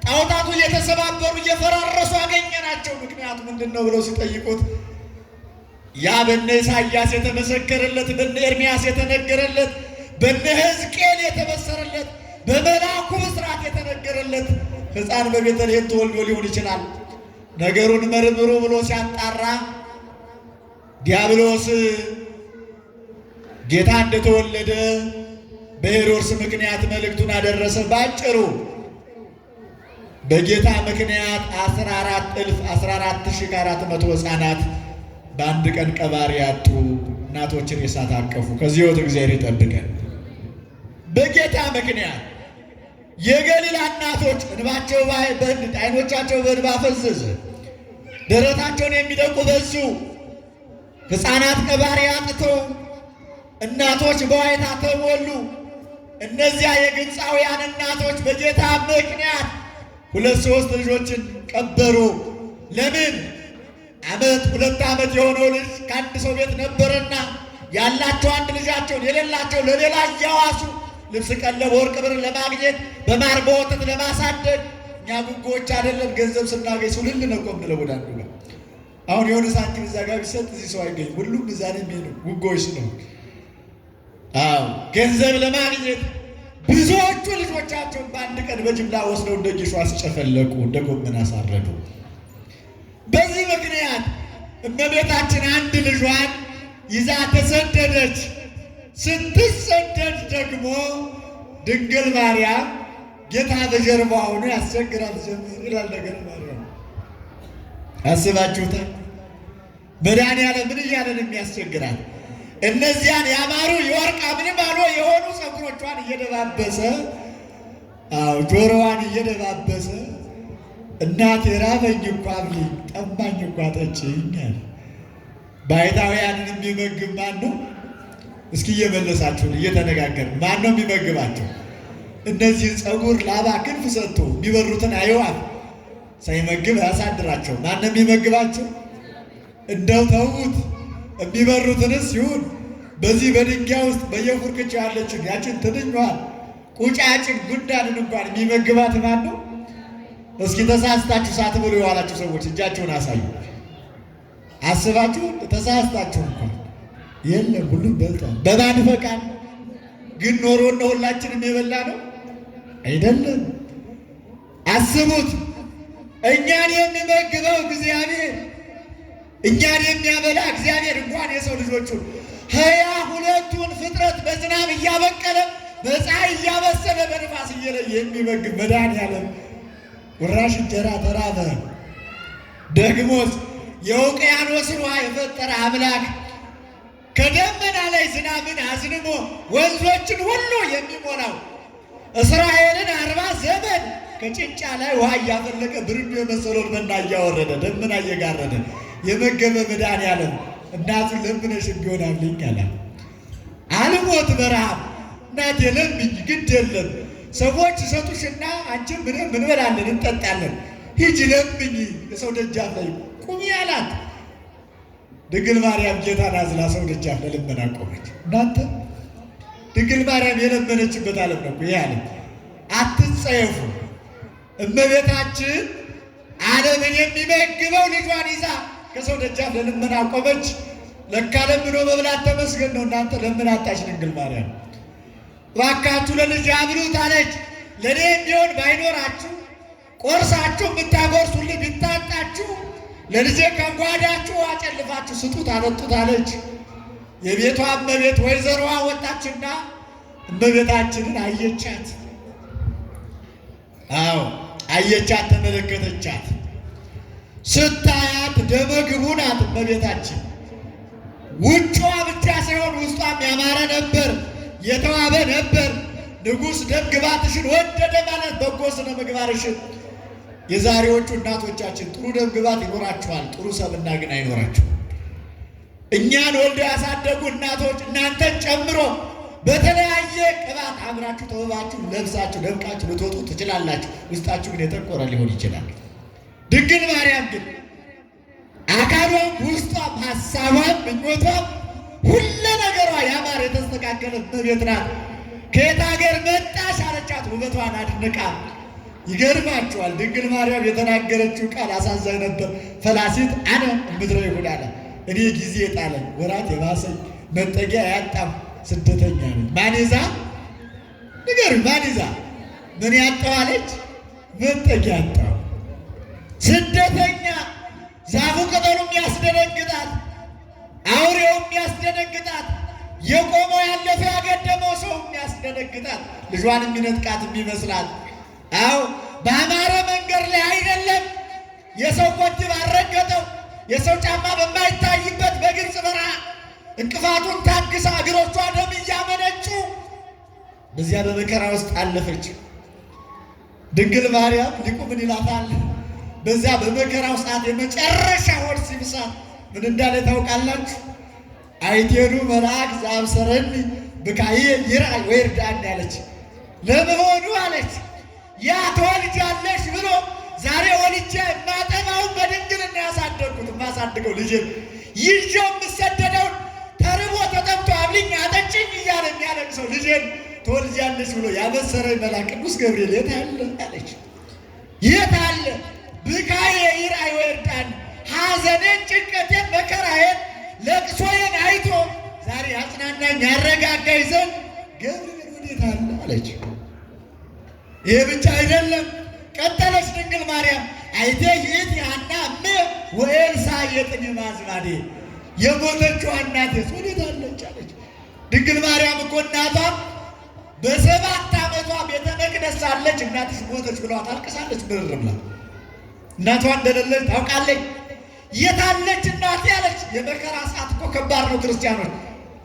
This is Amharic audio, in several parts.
ጣዖታቱ እየተሰባበሩ እየፈራረሱ አገኘናቸው። ምክንያቱ ምንድነው ብለው ሲጠይቁት ያ በነ ኢሳይያስ የተመሰከረለት፣ በነ ኤርምያስ የተነገረለት፣ በነ ሕዝቅኤል የተበሰረለት፣ በመልአኩ ብስራት የተነገረለት ሕፃን በቤተልሔም ተወልዶ ሊሆን ይችላል። ነገሩን መርምሩ ብሎ ሲያጣራ ዲያብሎስ ጌታ እንደተወለደ በሄሮድስ ምክንያት መልእክቱን አደረሰ። ባጭሩ በጌታ ምክንያት 14,400 ሕፃናት በአንድ ቀን ቀባሪ ያጡ እናቶችን የሳት አቀፉ። ከዚህ ወጥ እግዚአብሔር ይጠብቀን። በጌታ ምክንያት የገሊላ እናቶች እንባቸው አይኖቻቸው በእንባ ፈዘዘ፣ ደረታቸውን የሚደቁ በዙ። ሕፃናት ቀባሪ አጥተው እናቶች በዋይታ ተሞሉ። እነዚያ የግብፃውያን እናቶች በጌታ ምክንያት 2-3 ልጆችን ቀበሩ። ለምን? 2 ዓመት የሆነው ልጅ ከአንድ ሰው ቤት ነበረና ያላቸው አንድ ልጃቸውን የሌላቸው ለሌላ እያዋሱ ልብስ፣ ቀለብ፣ ወርቅ፣ ብር ለማግኘት በማር በወተት ለማሳደግ እኛ ጉጎዎች አይደለም። ገንዘብ ስናገኝ ሱልል ነው ቆምለው ወደ አንዱ ጋር አሁን የሆነ ሳንቲም እዛ ጋር ቢሰጥ እዚህ ሰው አይገኝም። ሁሉም እዛ ነው የሚሄዱ ጉጎዎች ነው። ገንዘብ ለማግኘት ብዙዎቹ ልጆቻቸውን በአንድ ቀን በጅምላ ወስደው እንደ ጌሾ አስጨፈለቁ፣ እንደ ጎመን አሳረዱ። በዚህ ምክንያት እመቤታችን አንድ ልጇን ይዛ ተሰደደች። ስትሰደድ ደግሞ ድንግል ማርያም ጌታ በጀርባዋ ሆኖ ያስቸግራል ይላል ነገር ማርያም። አስባችሁታል? መድኃኒዓለም ምን እያለ ነው የሚያስቸግራል? እነዚያን ያማሩ የወርቅ አምልማሎ የሆኑ ፀጉሮቿን እየደባበሰ ጆሮዋን እየደባበሰ እናቴ ራበኝ እኮ አብሊኝ፣ ጠማኝ እኮ አጠጪኝ አለ። ባይታውያንን የሚመግብ ማን ነው? እስኪ እየመለሳችሁን እየተነጋገርን ማን ነው የሚመግባቸው? እነዚህን ፀጉር ላባ ክንፍ ሰጥቶ የሚበሩትን አዕዋፍ ሳይመግብ ያሳድራቸው ማን ነው የሚመግባቸው? እንደው ተዉት። የሚበሩትንስ ይሁን በዚህ በድንጋይ ውስጥ በየፉርክቻው ያለችን ያችን ትንኟን ቁጫጭን ጉንዳንን እንኳን የሚመግባት ማን ነው? እስኪ ተሳስታችሁ ሳትበሉ የዋላችሁ ሰዎች እጃችሁን አሳዩ። አስባችሁ ተሳስታችሁ እንኳን የለም ሁሉም በልቷል። በማን ፈቃድ ግን ኖሮ ነው ሁላችንም የበላ ነው አይደለም። አስቡት። እኛን የሚመግበው እግዚአብሔር፣ እኛን የሚያበላ እግዚአብሔር እንኳን የሰው ልጆቹን 22ቱን ፍጥረት በዝናብ እያበቀለ በፀሐይ እያበሰለ በንፋስ እየለየ የሚመግብ መድኃኒዓለም ቁራሽ እንጀራ ተራበ። ደግሞስ የውቅያኖስን ውሃ የፈጠረ አምላክ ከደመና ላይ ዝናብን አዝንሞ ወንዞችን ሁሉ የሚሞላው እስራኤልን 40 ዘመን ከጭንጫ ላይ ውሃ እያፈለቀ ብርዱ የመሰለውን መና እያወረደ ደመና እየጋረደ የመገበ መድኃኒዓለም እናቱን ለምነሽ ቢሆን አብልኝ አላት። አልሞት በረሃብ እናቴ ለምኝ፣ ግድ የለም ሰዎች ይሰጡሽና አንቺም ምንም እንበላለን እንጠጣለን፣ ሂጂ ለምኝ የሰው ደጃፍ ላይ ቁሚ አላት። ድንግል ማርያም ጌታን አዝላ ሰው ደጃፍ ለልመና ቆመች። እናንተ ድንግል ማርያም የለመነችበት ዓለም ነው ይሄ ዓለም። አትጸየፉ። እመቤታችን ዓለምን የሚመግበው ልጇን ይዛ ከሰው ደጃፍ ለልመና ቆመች። ለካ ለምኖ መብላት ተመስገን ነው። እናንተ ለምን አጣች ድንግል ማርያም? እባካችሁ ለልጅ አብሉት አለች። ለእኔ የሚሆን ባይኖራችሁ ቆርሳችሁ ብታጎርሱልኝ ብታጣችሁ ለልጄ ከጓዳችሁ አጨልፋችሁ ስጡት አጠጡት አለች። የቤቷ እመቤት ወይዘሮዋ ወጣችና እመቤታችንን አየቻት። አዎ አየቻት፣ ተመለከተቻት። ስታያት ደመግቡ ናት እመቤታችን። ውጭዋ ብቻ ሳይሆን ውስጧም ያማረ ነበር፣ የተዋበ ነበር። ንጉሥ ደም ግባትሽን ወደደ ማለት በጎ ስነ ምግባርሽን። የዛሬዎቹ እናቶቻችን ጥሩ ደም ግባት ይኖራቸዋል፣ ጥሩ ሰብእና ግን አይኖራቸውም። እኛን ወልደው ያሳደጉ እናቶች እናንተን ጨምሮ በተለያየ ቅባት አምራችሁ ተውባችሁ ለብሳችሁ ደምቃችሁ ልትወጡ ትችላላችሁ። ውስጣችሁ ግን የጠቆረ ሊሆን ይችላል። ድንግል ማርያም ግን አካሏም ውስጧም ሀሳቧም ምኞቷም ሁሉ ነገሯ ያማረ የተስተካከለ እመቤት ናት። ከየት ሀገር መጣሽ አለቻት ውበቷን አድንቃ። ይገርማችኋል። ድንግል ማርያም የተናገረችው ቃል አሳዛኝ ነበር። ፈላሲት አነ እምድረ ይሁዳ አለ። እኔ ጊዜ ጣለኝ ወራት የባሰኝ መጠጊያ ያጣም ስደተኛ ነኝ። ማን ይዛ ንገር፣ ማን ይዛ ምን ያጣዋለች? መጠጊያ ያጣው ስደተኛ። ዛፉ ቅጠሉ የሚያስደነግጣት፣ አውሬው የሚያስደነግጣት፣ የቆመው ያለፈ ያገደመው ሰው የሚያስደነግጣት፣ ልጇን የሚነጥቃት የሚመስላት። አዎ በአማረ መንገድ ላይ አይደለም፣ የሰው ኮቴ ባልረገጠው የሰው ጫማ በማይታይበት በግብፅ በረሃ እንቅፋቱን ታግሳ እግሮቿ ደም እያመነጩ በዚያ በመከራ ውስጥ አለፈች። ድንግል ማርያም ሊቁ ምን ይላታል? በዚያ በመከራው ሰዓት የመጨረሻ ሆድ ሲብሳት ምን እንዳለ ታውቃላችሁ? አይቴኑ መልአክ ዘአብሰረኒ ብካየ ይርአይ ወይርዳን ያለች። ለመሆኑ አለች ያ ትወልጃለሽ ብሎ ዛሬ ወልጄ የማጠባውን በድንግልና ያሳደግኩት የማሳድገው ልጄ ይዤው የምሰደደውን ተርቦ ተጠምቶ አብልኝ አጠጭኝ እያለ የሚያለቅሰው ልጄን ትወልጃለሽ ብሎ ያበሰረኝ መልአክ ቅዱስ ገብርኤል የት አለ አለች። የት አለ? ብካየ ይርአይ ወይርዳን፣ ሐዘኔን፣ ጭንቀቴን፣ መከራዬን፣ ለቅሶዬን አይቶ ዛሬ አጽናናኝ ያረጋጋኝ ዘንድ ገብርኤል ወዴት አለ አለች። ይሄ ብቻ አይደለም። ቀጠለች ድንግል ማርያም አይቴ ይት ያና እም ወኤልሳዕ የጥኒ ማዝማዴ፣ የሞተችው እናቴስ ወዴት አለች አለች። ድንግል ማርያም እኮ እናቷም በ7 ዓመቷ ቤተ መቅደስ ሳለች እናትሽ ሞተች ብለዋት አልቅሳለች። ብርር ብላ እናቷ እንደሌለች ታውቃለች። የታለች እናቴ አለች። የመከራ ሰዓት እኮ ከባድ ነው ክርስቲያኖች።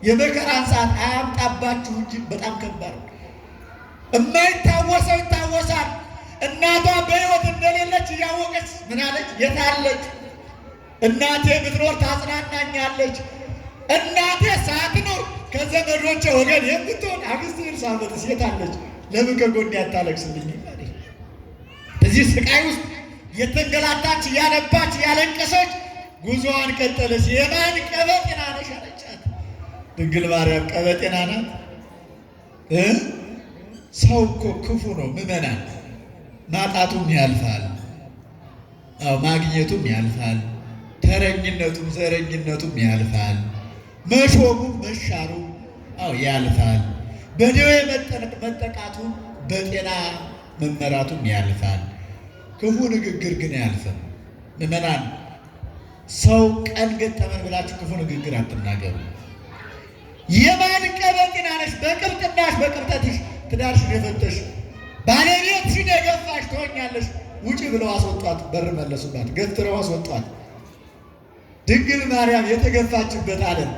የመከራን ሰዓት አያምጣባችሁ እንጂ በጣም ከባድ ነው። የማይታወሰው ይታወሳል። እናቷ በሕይወት እንደሌለች እያወቀች ምን አለች? የታለች እናቴ ብትኖር ታጽናናኛለች። እናቴ ሳትኖር ከዘመዶቼ ወገን የምትሆን አክስቴ ኤልሳቤጥስ የታለች? ለምን ከጎኔ አታለቅስልኝ? እዚህ ስቃይ ውስጥ የተንገላታች እያነባች እያለቀሰች ጉዞዋን ቀጠለች። የማን ቀበጤና ነሽ አለቻት። ድንግል ማርያም ቀበጤና ናት? ሰው እኮ ክፉ ነው ምዕመናን። ማጣቱም ያልፋል፣ ማግኘቱም ያልፋል፣ ተረኝነቱም ዘረኝነቱም ያልፋል፣ መሾሙም መሻሩም ያልፋል፣ በደዌ መጠቃቱ በጤና መመራቱም ያልፋል። ክፉ ንግግር ግን አያልፍም። ምዕመናን ሰው ቀን ገጠመን ብላችሁ ክፉ ንግግር አትናገሩ። የማን ቀበጤና ነሽ? በቅብጥናሽ በቅብጠትሽ ትዳርሽን የፈተሽ ባለቤትሽን የገፋሽ ትሆኛለሽ። ውጪ ብለው አስወጧት፣ በር መለሱባት፣ ገፍትረው አስወጧት። ድንግል ማርያም የተገፋችበት ዓለም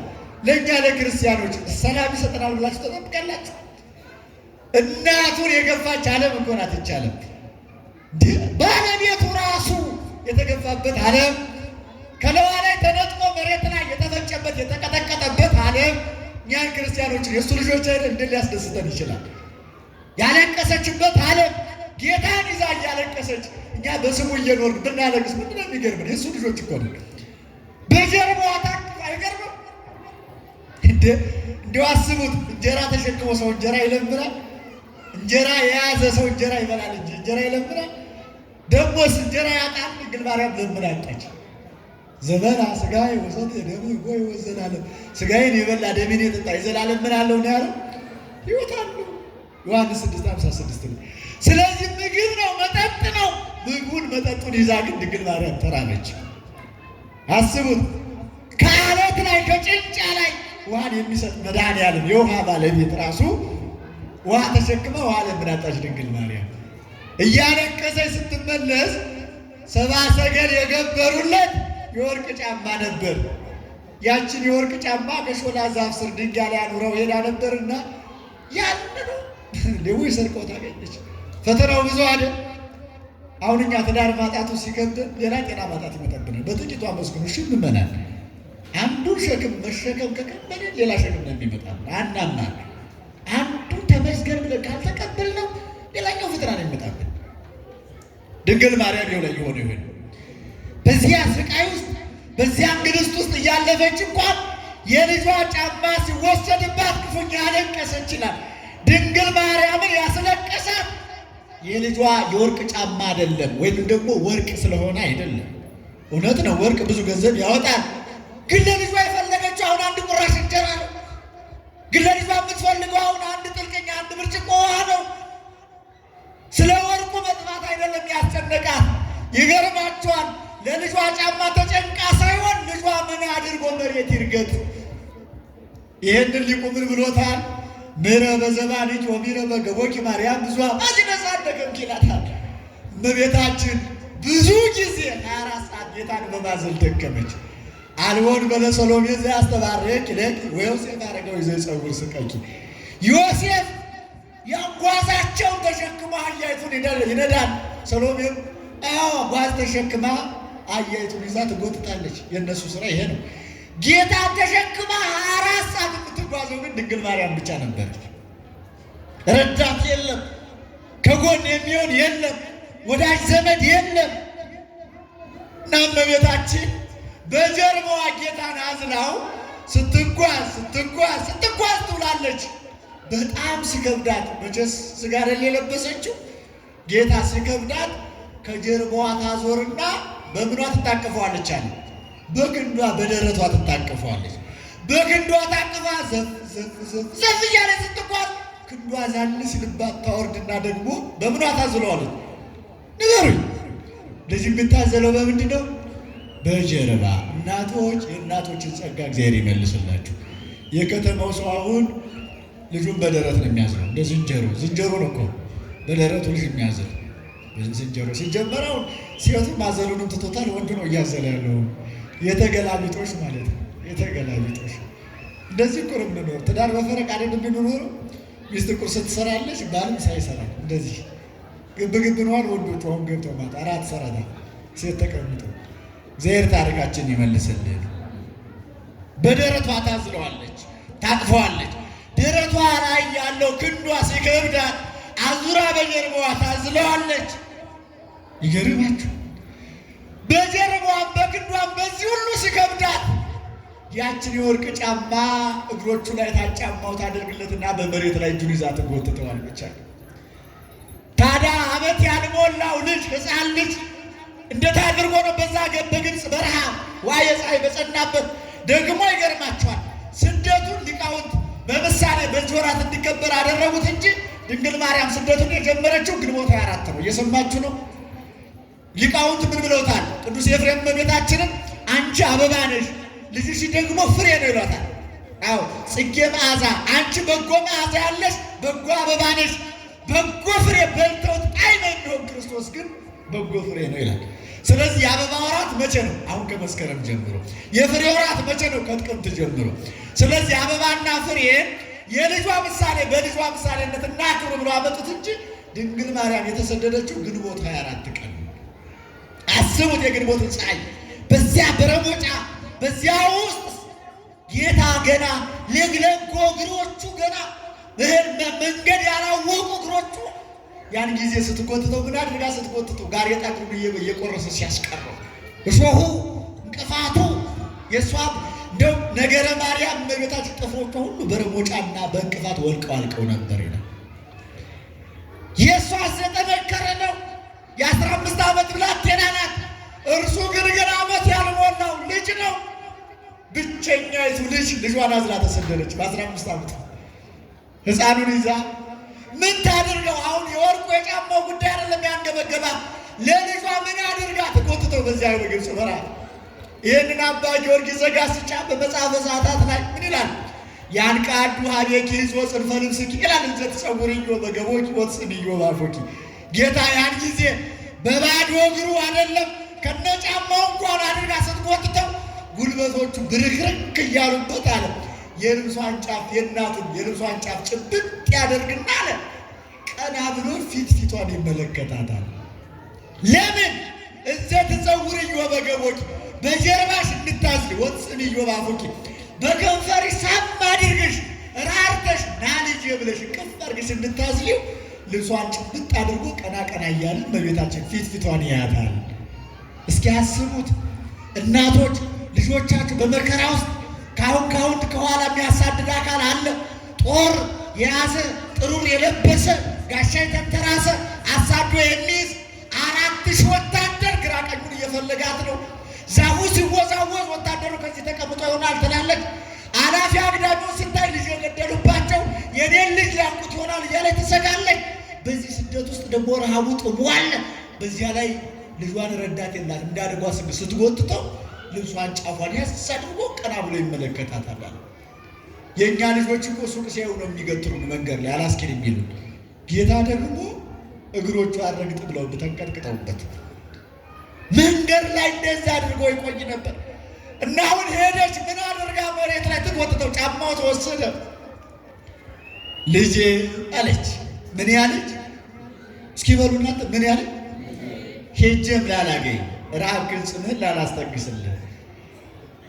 ለእኛ ለክርስቲያኖች ሰላም ይሰጠናል ብላችሁ ተጠብቃላችሁ? እናቱን የገፋች ዓለም እኮ ናት ይህች ዓለም። ባለቤቱ ራሱ የተገፋበት ዓለም፣ ከለዋ ላይ ተነጥቆ መሬት ላይ የተፈጨበት የተቀጠቀጠበት ዓለም እኛን ክርስቲያኖችን የእሱ ልጆች አይደል እንዴት ሊያስደስተን ይችላል? ያለቀሰችበት ዓለም ጌታን ይዛ እያለቀሰች እኛ በስሙ እየኖርን ብናለቅስ ምንድን ነው የሚገርምን? የእሱ ልጆች እኮ ነው። በጀርባዋ ታቅፋ አይገርምም? እንዲያው አስቡት። እንጀራ ተሸክሞ ሰው እንጀራ ይለምናል? እንጀራ የያዘ ሰው እንጀራ ይበላል እንጂ እንጀራ ይለምናል? ደሞስ እንጀራ ያጣል። ድንግል ማርያም ለምን አጣች? ዘበላ ሥጋዬ ወሰተ ደሜ ወዘላለም፣ ሥጋዬን የበላ ደሜን የጠጣ የዘላለም ምን አለው ነው ያለው? ሕይወት አለው። ዮሐንስ 6:56 ነው። ስለዚህ ምግብ ነው መጠጥ ነው። ምግቡን መጠጡን ይዛ ግን ድንግል ማርያም ተራበች። አስቡት። ከአለት ላይ ከጭንጫ ላይ ውሃን የሚሰጥ መድኃኔዓለም የውሃ ባለቤት ራሱ ውሃ ተሸክመ ውሃ ለምን አጣች ድንግል ማርያም? እያለቀሰች ስትመለስ 70 ሰገል የገበሩለት የወርቅ ጫማ ነበር። ያችን የወርቅ ጫማ ከሾላ ዛፍ ስር ድንጋይ ላይ አኑረው ሄዳ ነበርና ያንኑ ደዌ ሰርቀው ታገኘች። ፈተናው ብዙ አይደል? አሁን እኛ ትዳር ማጣቱ ሲከብደን ሌላ ጤና ማጣት ይመጣብናል። በጥቂቱ አመስግኑ እሺ ምመናል። አንዱን ሸክም መሸከም ከከበደን ሌላ ሸክም ነው የሚመጣብን። አናምናል። አንዱን ተመስገን ብለን ካልተቀበልነው ሌላኛው ፈተና ነው የሚመጣብን። ድንግል ማርያም ይኸው ላይ የሆነ ይሆን በዚያ ስቃይ ውስጥ በዚያ እንግልት ውስጥ እያለፈች እንኳን የልጇ ጫማ ሲወሰድባት ክፉኛ አለቀሰች ይላል። ድንግል ማርያምን ያስለቀሳት የልጇ የወርቅ ጫማ አይደለም፣ ወይም ደግሞ ወርቅ ስለሆነ አይደለም። እውነት ነው፣ ወርቅ ብዙ ገንዘብ ያወጣል። ግን ለልጇ የፈለገችው አሁን አንድ ቁራሽ እንጀራ ነው። ግን ለልጇ የምትፈልገው አሁን አንድ ጥልቅኛ፣ አንድ ብርጭቆ ውሃ ነው። ስለ ወርቁ መጥፋት አይደለም ያስጨነቃት። ይገርማቸዋል። ለልጇ ጫማ ተጨንቃ ሳይሆን ልጇ ምን አድርጎ መሬት ይርገጥ። ይህንን ሊቁ ምን ብሎታል? ምረ በዘባንኪ ወሚረ በገቦኪ ማርያም ብዙ አዚነሳደገም ይላታል። እመቤታችን ብዙ ጊዜ 24 ሰዓት ጌታን በማዘል ደከመች። አልቦን በለሰሎሜ ዘያስተባርክ ለኪ ወዮሴፍ አረጋዊ ዘጸውር ስቀኪ። ዮሴፍ ያጓዛቸውን ተሸክማ አህያይቱን ይነዳል። ሰሎሜም ጓዝ ተሸክማ አህያይቱን ይዛ ትጎትታለች። የእነሱ ስራ ይሄ ነው። ጌታ ተሸክማ 24 ሰዓት የምትጓዘው ግን ድንግል ማርያም ብቻ ነበረች። ረዳት የለም፣ ከጎን የሚሆን የለም፣ ወዳጅ ዘመድ የለም። እና እመቤታችን በጀርባዋ ጌታን አዝላው ስትጓዝ ትውላለች። በጣም ሲከብዳት፣ መቼስ ሥጋ አይደል የለበሰችው፣ ጌታ ሲከብዳት ከጀርባዋ ታዞርና በምኗ ትታቀፈዋለች አለ። በክንዷ በደረቷ ትታቀፈዋለች። በክንዷ ታቅፋ ዘፍ እያለች ስትጓዝ ክንዷ ዛል ሲልባት ታወርድና ደግሞ በምኗ ታዝለዋለች? ንገሩኝ። ልጅ የምታዘለው በምንድን ነው? በጀርባ። እናቶች የእናቶችን ጸጋ እግዚአብሔር ይመልስላችሁ። የከተማው ሰው አሁን ልጁን በደረት ነው የሚያዝለው። እንደ ዝንጀሮ ነው እኮ በደረቱ ልጅ የሚያዝል ዝንጀሮ። ሲጀመረው ሴቱ ማዘሉንም ትቶታል፣ ወንዱ ነው እያዘለ ያለው። የተገላቢጦሽ ማለት ነው። የተገላቢጦሽ እንደዚህ እኮ ነው የምንኖር። ትዳር በፈረቅ አይደል የምንኖረው? ሚስት ቁርስ ትሰራለች፣ ባልም ሳይሰራ እንደዚህ ግብግብ ነዋል። ወንዶቹ አሁን ገብተው ማታ አራት ሰራታ ሴት ተቀምጦ እግዚአብሔር ታሪካችን ይመልስልን። በደረቷ ታዝለዋለች፣ ታቅፈዋለች። ደረቷ ላይ ያለው ክንዷ ሲከብዳት አዙራ በጀርባዋ ታዝለዋለች። ይገርማችሁ። በጀርባዋም በክንዷም በዚህ ሁሉ ሲከብዳት ያችን የወርቅ ጫማ እግሮቹ ላይ ታጫማው ታደርግለትና በመሬት ላይ እጁን ይዛ ትጎትተዋለች። ታዲያ ዓመት ያልሞላው ልጅ ሕፃን ልጅ እንዴት አድርጎ ነው በዛ በግብፅ በረሃ ዋየ ፀሐይ በጸናበት። ደግሞ ይገርማቸዋል። ስደቱን ሊቃውንት በምሳሌ በዚህ ወራት እንዲከበር አደረጉት እንጂ ድንግል ማርያም ስደቱን የጀመረችው ግንቦት 24 ነው። እየሰማችሁ ነው። ሊቃውንት ምን ብለውታል? ቅዱስ ኤፍሬም እመቤታችንን አንቺ አበባ ነሽ፣ ልጅሽ ደግሞ ፍሬ ነው ይሏታል። አዎ ጽጌ መዓዛ፣ አንቺ በጎ መዓዛ ያለሽ በጎ አበባ ነሽ። በጎ ፍሬ በልተውት ጣዕም የሚሆን ክርስቶስ ግን በጎ ፍሬ ነው ይላል። ስለዚህ የአበባ ወራት መቼ ነው? አሁን ከመስከረም ጀምሮ። የፍሬ ወራት መቼ ነው? ከጥቅምት ጀምሮ። ስለዚህ አበባና ፍሬ የልጇ ምሳሌ በልጇ ምሳሌነት እናክብር ብሎ አመጡት እንጂ ድንግል ማርያም የተሰደደችው ግንቦት 24 ቀን ነው። አስቡት የግንቦትን ፀሐይ በዚያ በረሞጫ በዚያ ውስጥ ጌታ ገና ለግለጎ እግሮቹ ገና መንገድ ያላወቁ እግሮቹ ያን ጊዜ ስትጎትተው ምን አድርጋ ስትጎትተው ጋሬጣ እግሩን እየቆረሰ ሲያስቀረው እሾሁ እንቅፋቱ የእሷ እንደው ነገረ ማርያም እመቤታችን ጥፍሮቿ ሁሉ በረሞጫና በእንቅፋት ወልቀው አልቀው ነበር ይላል። የእሷ ስለጠነከረ ነው። የ15 ዓመት ብላቴና ናት። እርሱ ግን ዓመት ያልሞላው ልጅ ነው። ብቸኛይቱ ልጇን አዝላ ተሰደደች። በ15 ዓመት ሕፃኑን ይዛ ምን ታድርገው? አሁን የወርቁ የጫማው ጉዳይ አይደለም ያንገበገባት። ለልጇ ምን አድርጋ ትጎትተው በዚያ በግብፅ በረሃ። ይህንን አባ ጊዮርጊስ ዘጋስጫ በመጽሐፈ ሰዓታት ላይ ምን ይላል? ያንቃዱ ሀቤኪ ይዞ ጽንፈ ልብስኪ ይላል። እንዘ ትጸውርዮ በገቦኪ ወትጽንዮ ባፎኪ። ጌታ ያን ጊዜ በባዶ እግሩ አይደለም ከነጫማው እንኳን አድርጋ ስትጎትተው ጉልበቶቹ ብርክርክ እያሉበት አለ። የልብሷን ጫፍ የእናቱን የልብሷን ጫፍ ጭብጥ ያደርግና አለ ቀና ብሎ ፊቷን ይመለከታታል። ለምን? እዘ ትጸውርዮ በገቦኪ በጀርባሽ እንድታዝሊ ወትጽንዮ ባፎኪ በከንፈርሽ ሳም አድርግሽ ራርተሽ ና ልጄ ብለሽ ቅፍ አድርግሽ እንድታዝሊው ልብሷን ጭብጥ አድርጎ ቀና ቀና እያልን በቤታችን ፊቷን ያያታል። እስኪ ያስቡት እናቶች ልጆቻችሁ በመከራ ውስጥ ካሁን ከኋላ የሚያሳድድ አካል አለ። ጦር የያዘ ጥሩር የለበሰ ጋሻ የተንተራሰ አሳዶ የሚይዝ 4000 ወታደር ግራ ቀኙን እየፈለጋት ነው። ዛፉ ሲወዛወዝ ወታደሩ ከዚህ ተቀምጦ ይሆናል ትላለች። አላፊ አግዳሚውን ስታይ ልጅ የገደሉባቸው የኔን ልጅ ሊያንቁት ይሆናል እያለች ትሰጋለች። በዚህ ስደት ውስጥ ደግሞ ረሃቡ ጥሟል። በዚያ ላይ ልጇን ረዳት የላት እንዳደጓ ስትጎትተው ልብሷን ጫፏን ያስ አድርጎ ቀና ብሎ ይመለከታታል። የእኛ ልጆች እኮ ሱቅ ሲያዩ ነው የሚገትሩን መንገድ ላይ አላስኬድ የሚሉ ጌታ ደግሞ እግሮቹ አረግጥ ብለው ተንቀጥቅጠውበት መንገድ ላይ እንደዛ አድርጎ ይቆይ ነበር። እና አሁን ሄደች። ምን አድርጋ መሬት ላይ ትጎትተው ጫማው ተወሰደ። ልጄ አለች። ምን ያለች? እስኪ በሉና ምን ያለች? ሄጄም ላላገኝ ረሃብህን ጽምህን ላላስጠግስልህ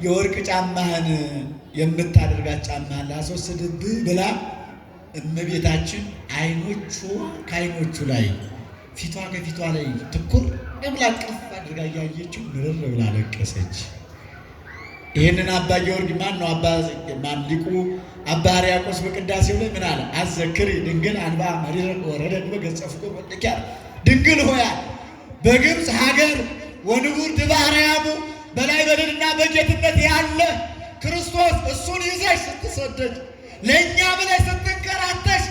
የወርቅ ጫማህን የምታደርጋት ጫማህን ላስወስድብህ ብላ እመቤታችን አይኖቹ ከአይኖቹ ላይ ፊቷ ከፊቷ ላይ ትኩር ብላ ቅፍ አድርጋ እያየችው ምርር ብላ ለቀሰች። ይህንን አባ ጊዮርጊስ ማን ሊቁ አባ ሕርያቆስ በቅዳሴው ላይ ምን አለ? አዘክሪ ድንግል አንባ መሪረ ወረደ በገጸ ፍቁር ወጥቂያ ድንግል ሆያ በግብፅ ሀገር ወንቡር ድባ አርያሙ በላይ በድልና በጌትነት ያለ ክርስቶስ እሱን ይዘሽ ስትሰደድ ለእኛ ብለሽ ስትንከራተሽ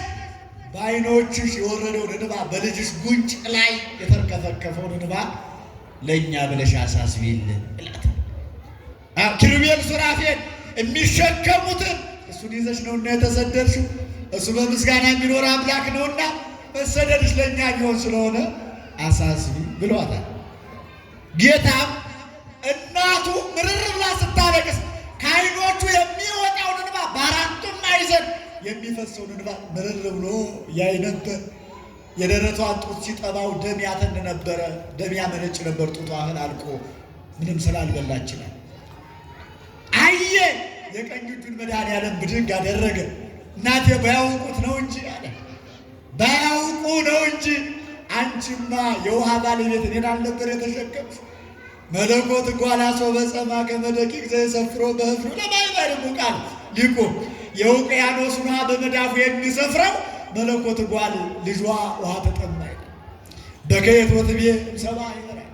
በዓይኖችሽ የወረደውን እንባ በልጅሽ ጉንጭ ላይ የተርከፈከፈውን እንባ ለእኛ ብለሽ አሳስቢልን እላት። ኪሩቤል ሱራፌል የሚሸከሙትን እሱን ይዘሽ ነውና የተሰደድሽው። እሱ በምስጋና የሚኖር አምላክ ነውና መሰደድሽ ለእኛ ቢሆን ስለሆነ አሳስቢ ብሏታል። ጌታም እናቱ ምርር ብላ ስታለቅስ ከዓይኖቹ የሚወጣውን እንባ በአራቱም ማዕዘን የሚፈሰውን እንባ ምርር ብሎ ያይ ነበር። የደረቷን ጡት ሲጠባው ደም ያተን ነበረ፣ ደም ያመነጭ ነበር። ጡቷ እህል አልቆ ምንም ስላልበላች ነው። አየ የቀኝ እጁን መድኃኒዓለም ብድግ አደረገ። እናቴ ባያውቁት ነው እንጂ አለ፣ ባያውቁ ነው እንጂ አንቺማ የውሃ ባለቤት እኔን አልነበር የተሸከምሽ? መለኮት ጓላሶ በጸማ ከመደቂቅ ዘይሰፍሮ በህፍሩ ለማይባል ቃል ሊቁ የውቅያኖሱን ውሃ በመዳፉ የሚሰፍረው መለኮት ጓል ልጇ ውሃ ተጠማ በከየት ወትቤ ሰባ ይበራል።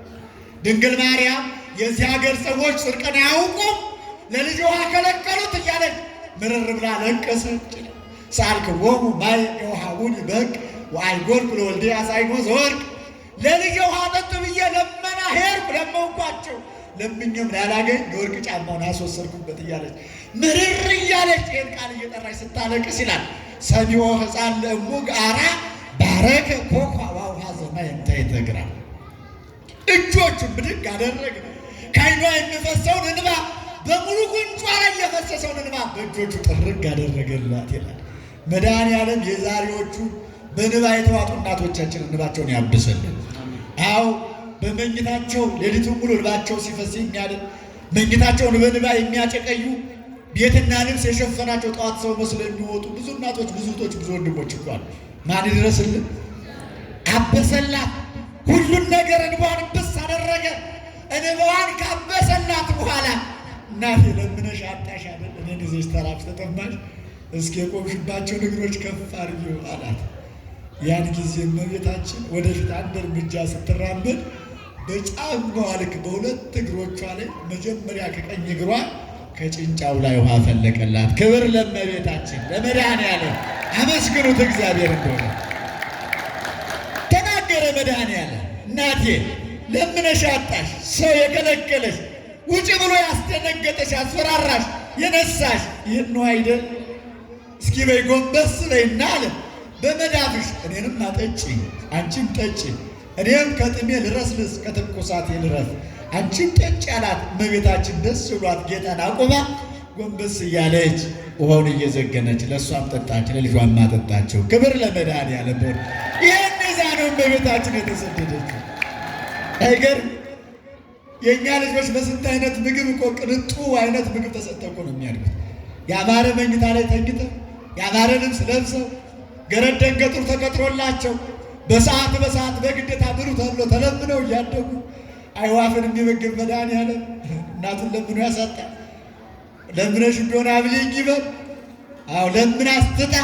ድንግል ማርያም የዚህ ሀገር ሰዎች ጽድቅን አያውቁም ለልጅ ውሃ ከለከሉት እያለች ምርር ብላ ለቀሰች። ሳልክዎሙ ማይ የውሃውን በግ ወአይጎርኩ ለወልዴ አሳይኖ ዘወርቅ ለልጅ ውሃ ጠጡ ብዬ ለመና ሄድኩ ለመንኳቸው ለምኜም ላላገኝ የወርቅ ጫማውን አስወሰድኩበት እያለች ምርር እያለች ይህን ቃል እየጠራች ስታለቅስ ይላል። ሰሚዖ ሕፃን ለእሙ ጋራ ባረከ ኮኳ ዋውሃ ዘማይ እንታይተግራ እጆቹን ብድግ አደረገ። ከዓይኗ የሚፈሰውን እንባ በሙሉ ጉንጯ ላይ የፈሰሰውን እንባ በእጆቹ ጥርግ አደረገላት ይላል። መድኃኒዓለም የዛሬዎቹ በንባ የተዋጡ እናቶቻችን እንባቸውን ያብስልን። አዎ በመኝታቸው ሌሊቱን ሙሉ እንባቸው ሲፈስ የሚያድር መኝታቸውን በንባ የሚያጨቀዩ ቤትና ልብስ የሸፈናቸው ጠዋት ሰው መስለው የሚወጡ ብዙ እናቶች፣ ብዙ እህቶች፣ ብዙ ወንድሞች እኮ አሉ። ማን ይድረስልን? አበሰላት። ሁሉን ነገር እንባዋን ብስ አደረገ። እንባዋን ካበሰላት በኋላ እናቴ ለምነሽ አጣሽ አይደል? እኔን ይዘሽ ተራፍ ተጠማሽ፣ እስኪ የቆምሽባቸውን እግሮች ከፍ አድርጊው አላት። ያን ጊዜ እመቤታችን ወደፊት አንድ እርምጃ ስትራመድ በጫማዋ ልክ በሁለት እግሮቿ ላይ መጀመሪያ ከቀኝ እግሯ ከጭንጫው ላይ ውሃ ፈለቀላት። ክብር ለእመቤታችን ለመድኃኒዓለም። አመስግኑት እግዚአብሔር እንደሆነ ተናገረ መድኃኒዓለም። እናቴ ለምነሽ አጣሽ፣ ሰው የከለከለሽ፣ ውጭ ብሎ ያስደነገጠሽ፣ ያስፈራራሽ፣ የነሳሽ ይህን ነው አይደል? እስኪ በይ ጎንበስ በይና አለ በመዳፍሽ እኔንም አጠጪ አንቺም ጠጪ፣ እኔም ከጥሜ ልረስልስ ከትኩሳቴ ልረፍ አንቺም ጠጪ አላት። እመቤታችን ደስ ብሏት ጌታን አቁማ ጎንበስ እያለች ውሃውን እየዘገነች ለእሷም ጠጣች፣ ለልጇም አጠጣቸው። ክብር ለመድኃኒዓለም። ይህን ይዛ ነው እመቤታችን የተሰደደችው። አይገርም? የእኛ ልጆች በስንት አይነት ምግብ እኮ ቅንጡ አይነት ምግብ ተሰጥተው እኮ ነው የሚያድጉት። ያማረ መኝታ ላይ ተኝተው ያማረ ልብስ ለብሰው ገረድ ደንገጡር ተቀጥሮላቸው በሰዓት በግዴታ ብሉ ተብሎ ተለምነው እያደጉ አይዋፍን የሚመግብ መድኃኒዓለም እናቱን ለምኖ ያሳጣል። ለምነሽ እንደሆነ አብልኝ ይበል። አዎ ለምን አስትጣ።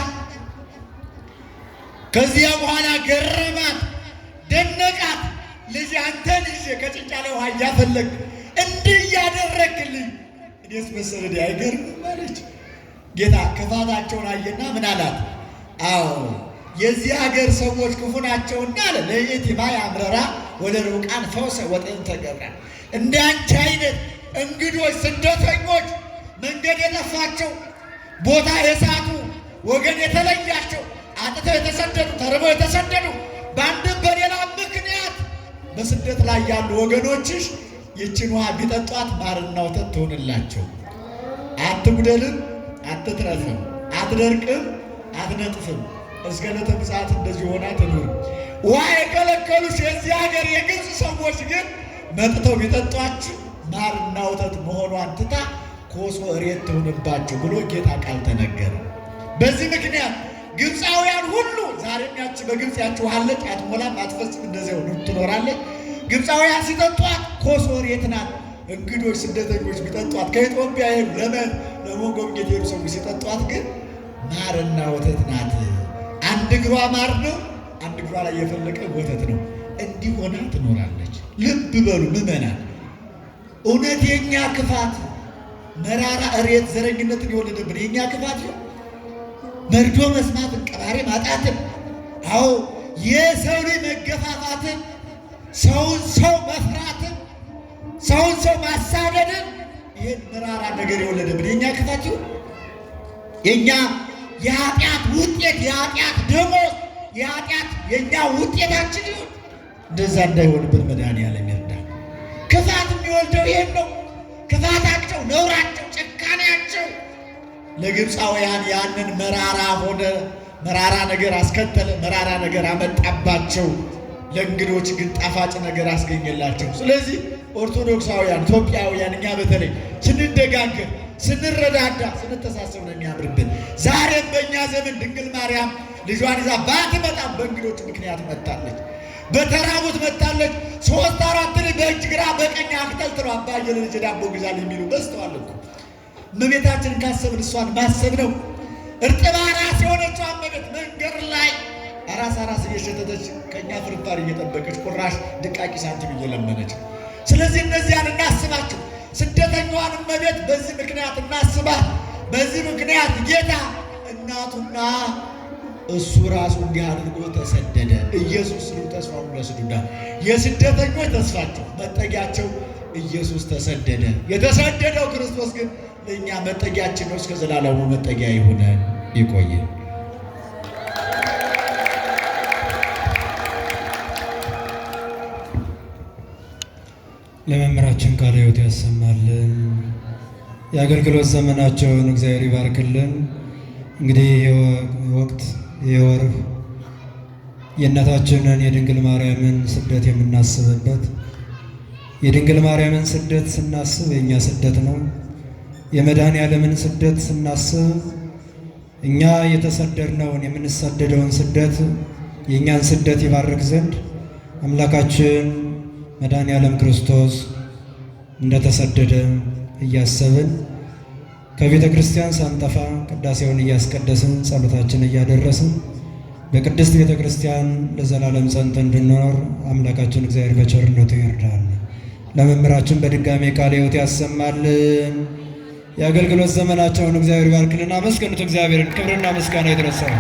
ከዚያ በኋላ ገረማት። ደነቃት። ልጅ አንተን ይዤ ከጭንጫ ላይ ውሃ እያፈለግ እንዲህ እያደረግልኝ እኔስ መሰለኝ አይገርምም አለች። ጌታ ክፋታቸውን አየና ምን አላት? አዎ የዚህ ሀገር ሰዎች ክፉ ናቸውና አለ ለየቲማ ያምረራ ወደ ሩቃን ፈውሰ ወጥን ተገብራ እንደ አንቺ አይነት እንግዶች ስደተኞች መንገድ የጠፋቸው ቦታ የሳቱ ወገን የተለያቸው አጥተው የተሰደዱ ተርበው የተሰደዱ በአንድም በሌላ ምክንያት በስደት ላይ ያሉ ወገኖችሽ ይችን ውሃ ቢጠጧት ማርና ወተት ትሆንላቸው። አትጉደልም፣ አትትረፍም፣ አትደርቅም፣ አትነጥፍም። እስከ ዕለተ ምጽአት እንደዚህ ሆና ትኑር። ውሃ የከለከሉሽ የዚህ ሀገር የግብፅ ሰዎች ግን መጥተው ቢጠጧችሁ ማርና ወተት መሆኗን ትታ ኮሶ እሬት ትሆንባችሁ ብሎ ጌታ ቃል ተነገረ። በዚህ ምክንያት ግብፃውያን ሁሉ ዛሬም ያቺ በግብፅ ያቺ ውሃ አለች፣ አትሞላም፣ አትፈስም፣ እንደዚያው ትኖራለች። ግብፃውያን ሲጠጧት ኮሶ እሬት ናት። እንግዶች ስደተኞች ቢጠጧት ከኢትዮጵያ ለመጎብኘት የሄዱ ሰዎች ሲጠጧት ግን ማርና ወተት ናት። አንድ እግሯ ማር ነው፣ አንድ እግሯ ላይ የፈለቀ ወተት ነው። እንዲህ ሆና ትኖራለች። ልብ በሉ ምዕመናን፣ እውነት የኛ ክፋት መራራ እሬት ዘረኝነትን የወለደብን የኛ ክፋት ነው። መርዶ መስማትን፣ ቀባሪ ማጣትን፣ አዎ የሰው ልጅ መገፋፋትን፣ ሰውን ሰው መፍራትን፣ ሰውን ሰው ማሳደድን፣ ይህን መራራ ነገር የወለደብን የኛ ክፋት ነው። የኛ የኃጢአት ውጤት የኃጢአት ደሞዝ የኃጢአት የኛ ውጤታችን ይሁን። እንደዛ እንዳይሆንብን መድኃኒዓለም ይርዳል። ክፋት የሚወልደው ይሄን ነው። ክፋታቸው፣ ነውራቸው፣ ጭካኔያቸው ለግብፃውያን ያንን መራራ ሆነ፣ መራራ ነገር አስከተለ፣ መራራ ነገር አመጣባቸው። ለእንግዶች ግን ጣፋጭ ነገር አስገኘላቸው። ስለዚህ ኦርቶዶክሳውያን ኢትዮጵያውያን እኛ በተለይ ስንደጋገር፣ ስንረዳዳ፣ ስንተሳሰብ ነው የሚያምርብን። ዛሬም በእኛ ዘመን ድንግል ማርያም ልጇን ይዛ ባትመጣም በእንግዶች ምክንያት መጣለች። በተራቡት መጣለች። 3-4 ልጅ በእጅ ግራ በቀኝ አክተልትለው አባዬ ለልጄ ዳቦ ግዛል የሚሉ በዝተዋል እኮ። እመቤታችንን ካሰብን እሷን ማሰብ ነው። እርጥብ አራስ የሆነችው እመቤት መንገድ ላይ አራስ እየሸተተች ከእኛ ፍርፋሪ እየጠበቀች ቁራሽ ድቃቂ ሳንቲም እየለመነች። ስለዚህ እነዚያን እናስባቸው። ስደተኛዋን እመቤት በዚህ ምክንያት እናስባት። በዚህ ምክንያት ጌታ እናቱና እሱ ራሱ እንዲህ አድርጎ ተሰደደ። ኢየሱስ ነው ተስፋው ለስዱዳ የስደተኞች ተስፋቸው መጠጊያቸው ኢየሱስ ተሰደደ። የተሰደደው ክርስቶስ ግን ለእኛ መጠጊያችን ነው። እስከ ዘላለሙ መጠጊያ ይሁነን፣ ይቆየን። ለመምህራችን ቃለ ሕይወት ያሰማልን፣ የአገልግሎት ዘመናቸውን እግዚአብሔር ይባርክልን። እንግዲህ ወቅት የወር የእናታችንን የድንግል ማርያምን ስደት የምናስብበት፣ የድንግል ማርያምን ስደት ስናስብ የእኛ ስደት ነው። የመድኃኔዓለምን ስደት ስናስብ እኛ የተሰደድነውን የምንሰደደውን ስደት የእኛን ስደት ይባርክ ዘንድ አምላካችን መድኃኔዓለም ክርስቶስ እንደተሰደደ እያሰብን ከቤተ ክርስቲያን ሳንጠፋ ቅዳሴውን እያስቀደስን ጸሎታችን እያደረስን በቅድስት ቤተ ክርስቲያን ለዘላለም ጸንተን እንድንኖር አምላካችን እግዚአብሔር በቸርነቱ ይርዳል። ለመምህራችን በድጋሜ ቃለ ሕይወት ያሰማልን። የአገልግሎት ዘመናቸውን እግዚአብሔር ይባርክልን። አመስግኑት እግዚአብሔርን። ክብርና ምስጋና ይድረሰው።